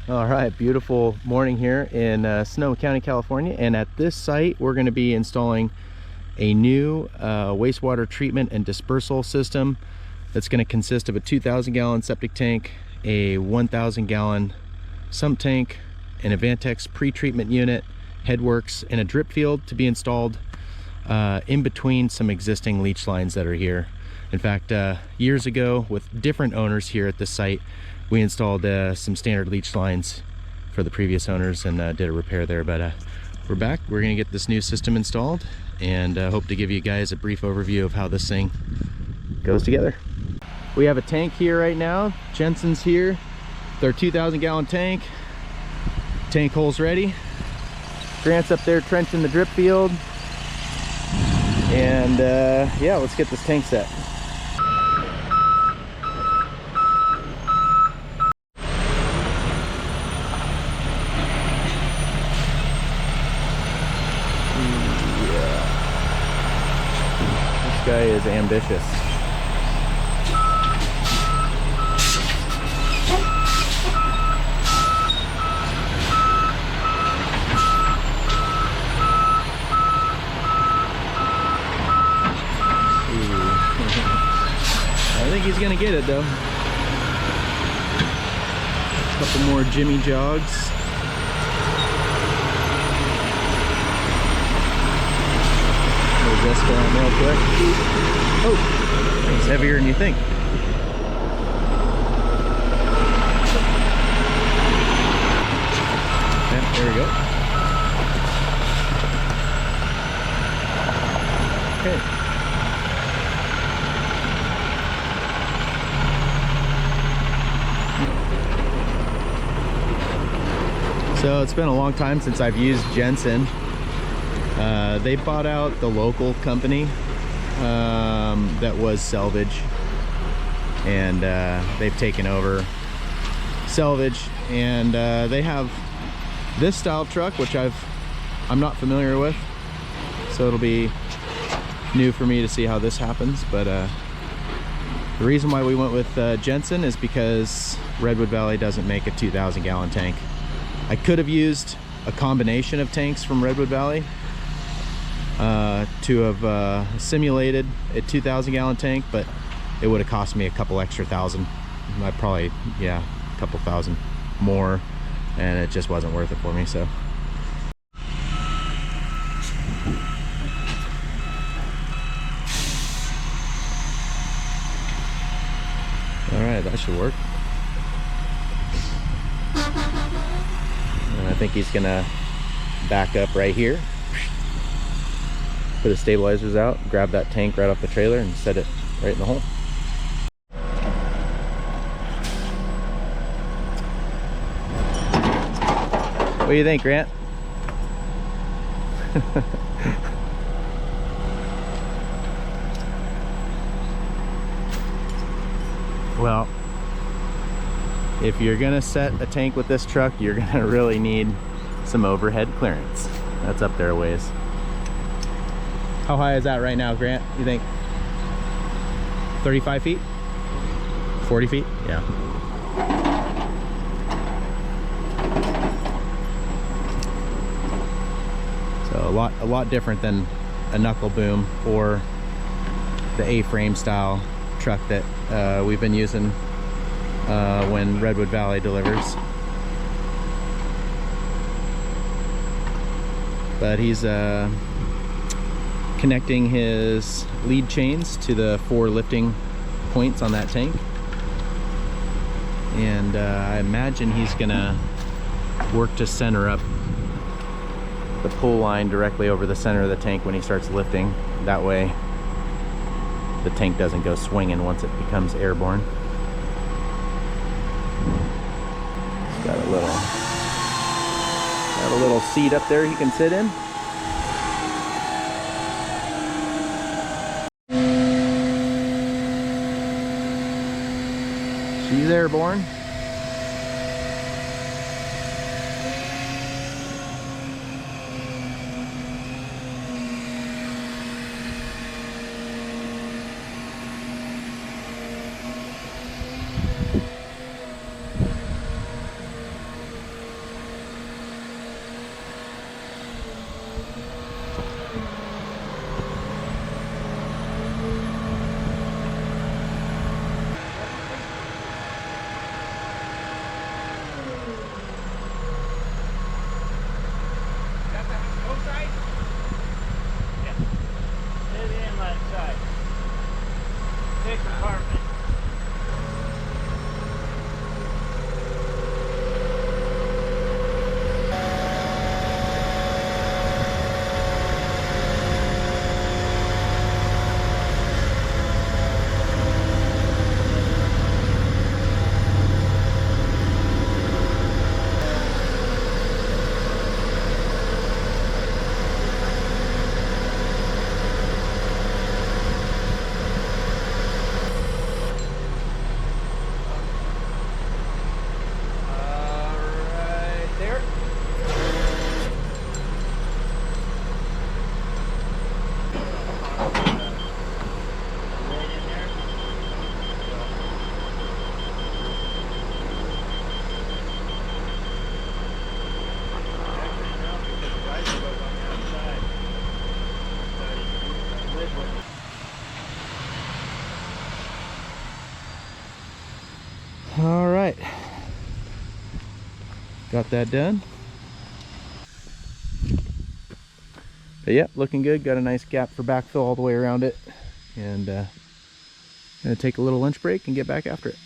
All right, beautiful morning here in Sonoma County, California, and at this site we're going to be installing a new wastewater treatment and dispersal system that's going to consist of a 2,000 gallon septic tank, a 1,000 gallon sump tank, an Advantex pretreatment unit, headworks, and a drip field to be installed in between some existing leach lines that are here. In fact, years ago with different owners here at this site, we installed some standard leach lines for the previous owners and did a repair there. But we're back. We're going to get this new system installed and hope to give you guys a brief overview of how this thing goes together. We have a tank here right now. Jensen's here. Their 2,000 gallon tank. Tank hole's ready. Grant's up there trenching the drip field. And yeah, let's get this tank set. Guy is ambitious. I think he's gonna get it though. A couple more Jimmy jogs. This for him real quick. Oh, it's heavier than you think. Yeah, there we go. Okay. So it's been a long time since I've used Jensen. They bought out the local company that was Salvage, and they've taken over Salvage, and they have this style truck, which I'm not familiar with, so it'll be new for me to see how this happens. But the reason why we went with Jensen is because Redwood Valley doesn't make a 2,000 gallon tank. I could have used a combination of tanks from Redwood Valley to have simulated a 2,000 gallon tank, but it would have cost me a couple extra thousand. I probably, yeah, a couple thousand more, and it just wasn't worth it for me. So all right, that should work. And I think he's gonna back up right here, put the stabilizers out, grab that tank right off the trailer and set it right in the hole. What do you think, Grant? Well, if you're gonna set a tank with this truck, you're gonna really need some overhead clearance. That's up there a ways. How high is that right now, Grant? You think 35 feet? 40 feet? Yeah. So a lot different than a knuckle boom or the A-frame style truck that we've been using when Redwood Valley delivers. But he's connecting his lead chains to the 4 lifting points on that tank, and I imagine he's gonna work to center up the pull line directly over the center of the tank when he starts lifting. That way the tank doesn't go swinging once it becomes airborne. It's got a little seat up there he can sit in. She's airborne. got that done. But yeah, looking good. Got a nice gap for backfill all the way around it. And gonna take a little lunch break and get back after it.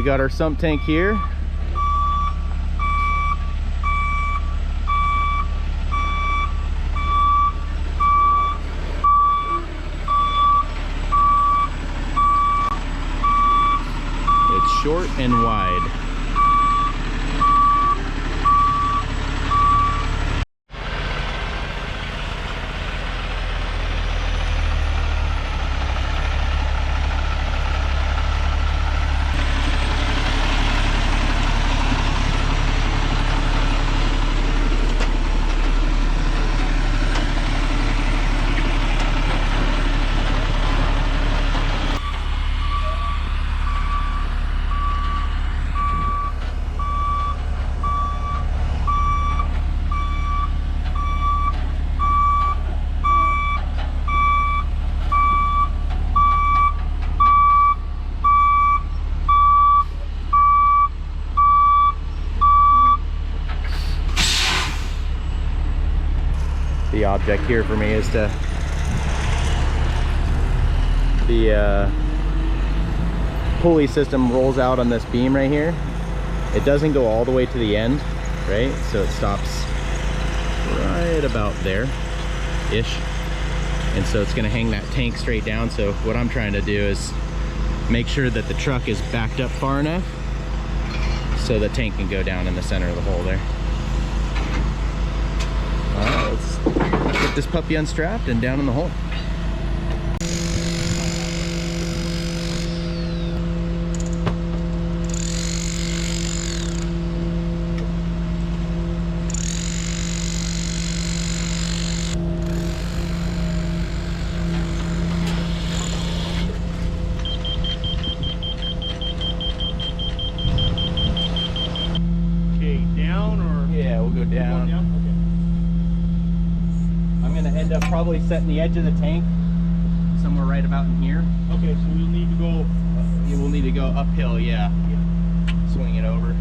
Got our sump tank here. It's short and wide. The object here for me is to the pulley system rolls out on this beam right here. It doesn't go all the way to the end, right? So it stops right about there ish, and so it's going to hang that tank straight down. So what I'm trying to do is make sure that the truck is backed up far enough so the tank can go down in the center of the hole there. Let's get this puppy unstrapped and down in the hole. Okay, down or? Yeah, we'll go down. End up probably setting the edge of the tank somewhere right about in here. Okay, so we'll need to go. Yeah, we'll need to go uphill, yeah. Swing it over.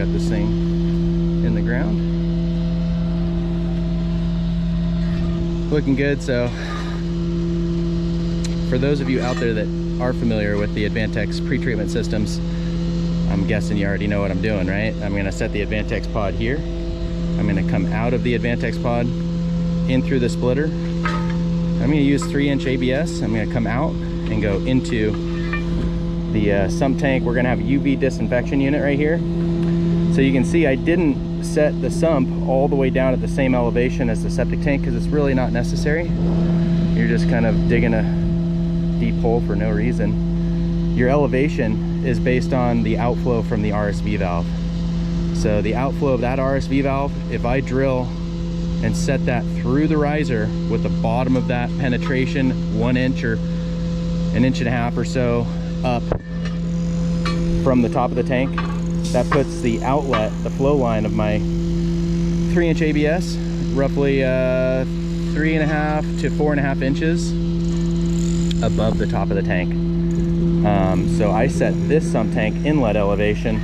got this thing in the ground. Looking good. So for those of you out there that are familiar with the Advantex pretreatment systems, I'm guessing you already know what I'm doing, right? I'm gonna set the Advantex pod here. I'm gonna come out of the Advantex pod, in through the splitter. I'm gonna use 3-inch ABS. I'm gonna come out and go into the sump tank. We're gonna have a UV disinfection unit right here. So you can see I didn't set the sump all the way down at the same elevation as the septic tank because it's really not necessary. You're just kind of digging a deep hole for no reason. Your elevation is based on the outflow from the RSV valve. So the outflow of that RSV valve, if I drill and set that through the riser with the bottom of that penetration 1 inch or 1.5 inches or so up from the top of the tank, that puts the outlet, the flow line of my 3-inch ABS roughly 3.5 to 4.5 inches above the top of the tank. So I set this sump tank inlet elevation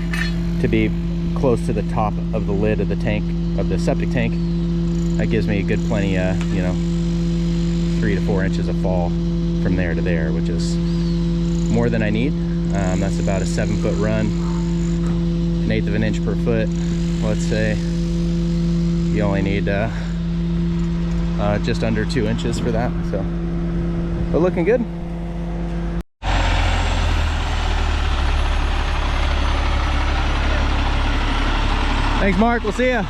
to be close to the top of the lid of the tank, of the septic tank. That gives me a good plenty, you know, 3 to 4 inches of fall from there to there, which is more than I need. That's about a 7-foot run, 1/8 of an inch per foot. Let's say you only need just under 2 inches for that. So, but looking good. Thanks, Mark. We'll see ya.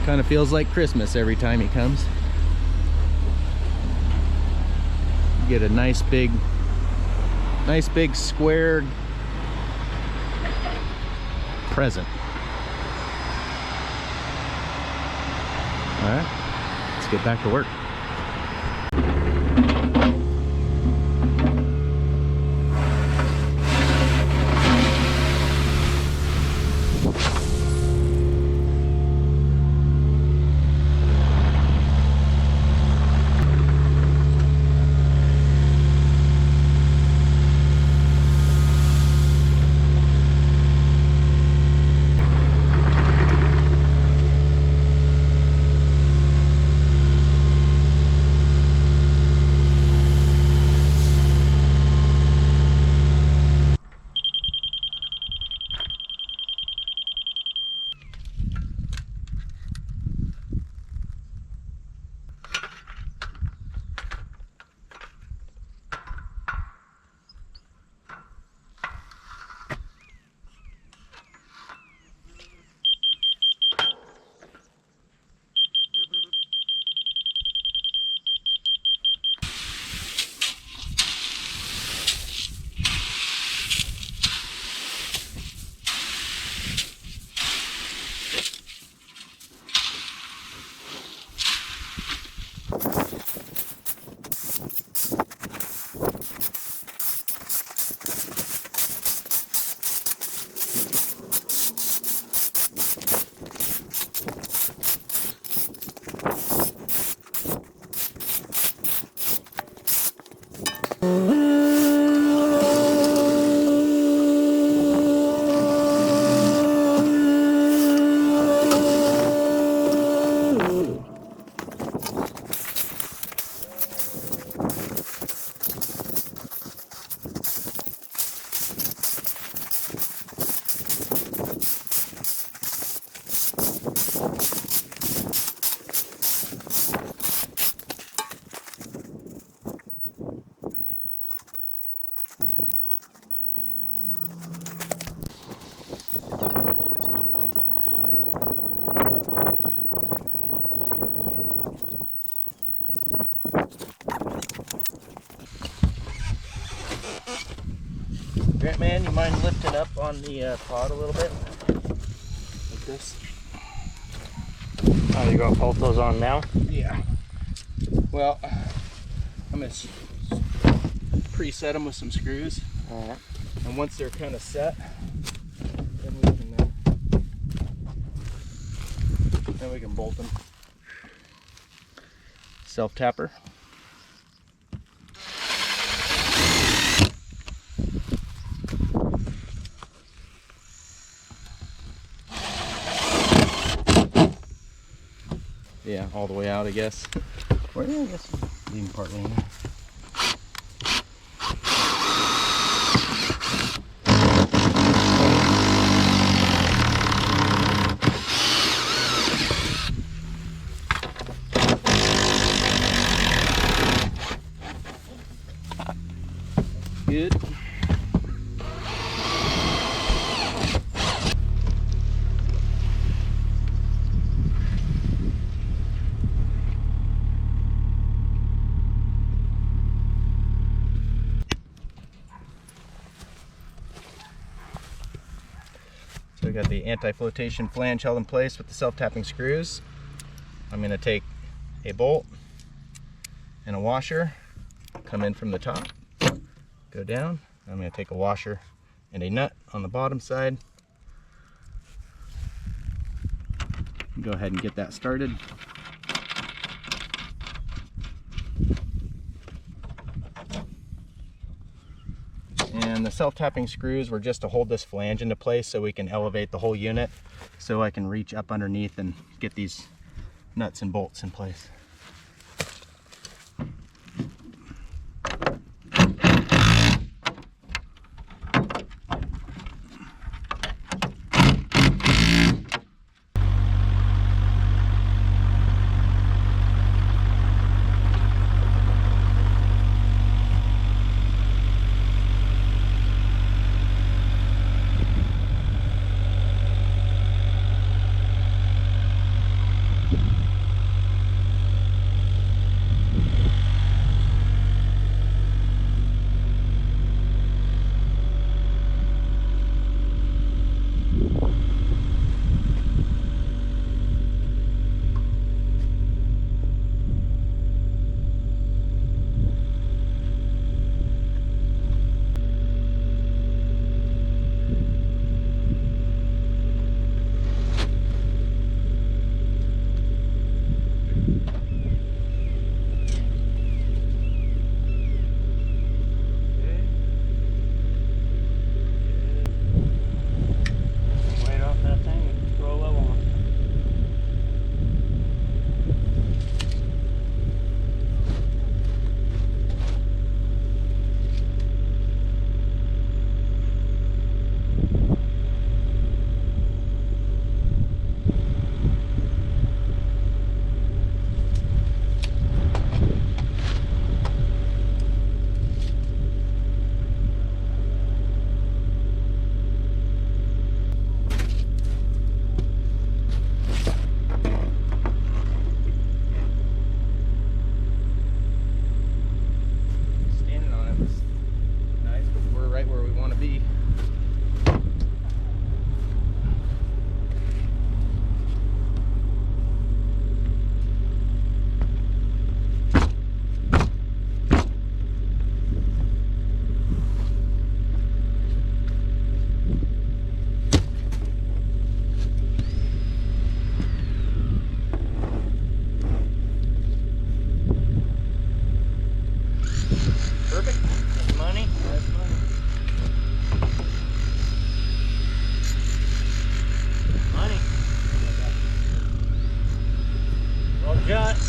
Kind of feels like Christmas every time he comes. You get a nice big square present. All right, let's get back to work. Grant man, you mind lifting up on the pod a little bit? Like this? Oh, you're gonna bolt those on now? Yeah. Well, I'm gonna preset them with some screws. Alright. And once they're kind of set, then we can bolt them. self-tapper. Yeah, all the way out, I guess. Or yeah, I guess leaving partly in there. Good. So we got the anti-flotation flange held in place with the self-tapping screws. I'm going to take a bolt and a washer, come in from the top, go down. I'm going to take a washer and a nut on the bottom side. Go ahead and get that started. And the self-tapping screws were just to hold this flange into place so we can elevate the whole unit, so I can reach up underneath and get these nuts and bolts in place.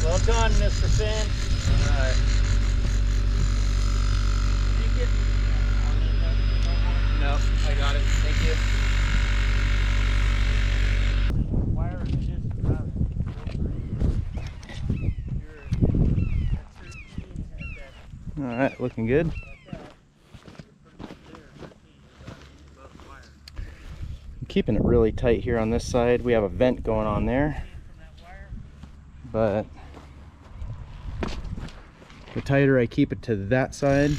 Well done, Mr. Finn. All right. Take it. No, I got it. Thank you. Wire is just about All right, looking good. I'm keeping it really tight here on this side. We have a vent going on there, but the tighter I keep it to that side,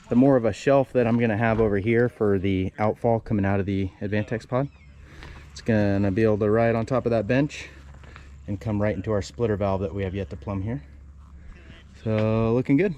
the more of a shelf that I'm gonna have over here for the outfall coming out of the Advantex pod. It's gonna be able to ride on top of that bench and come right into our splitter valve that we have yet to plumb here. So looking good.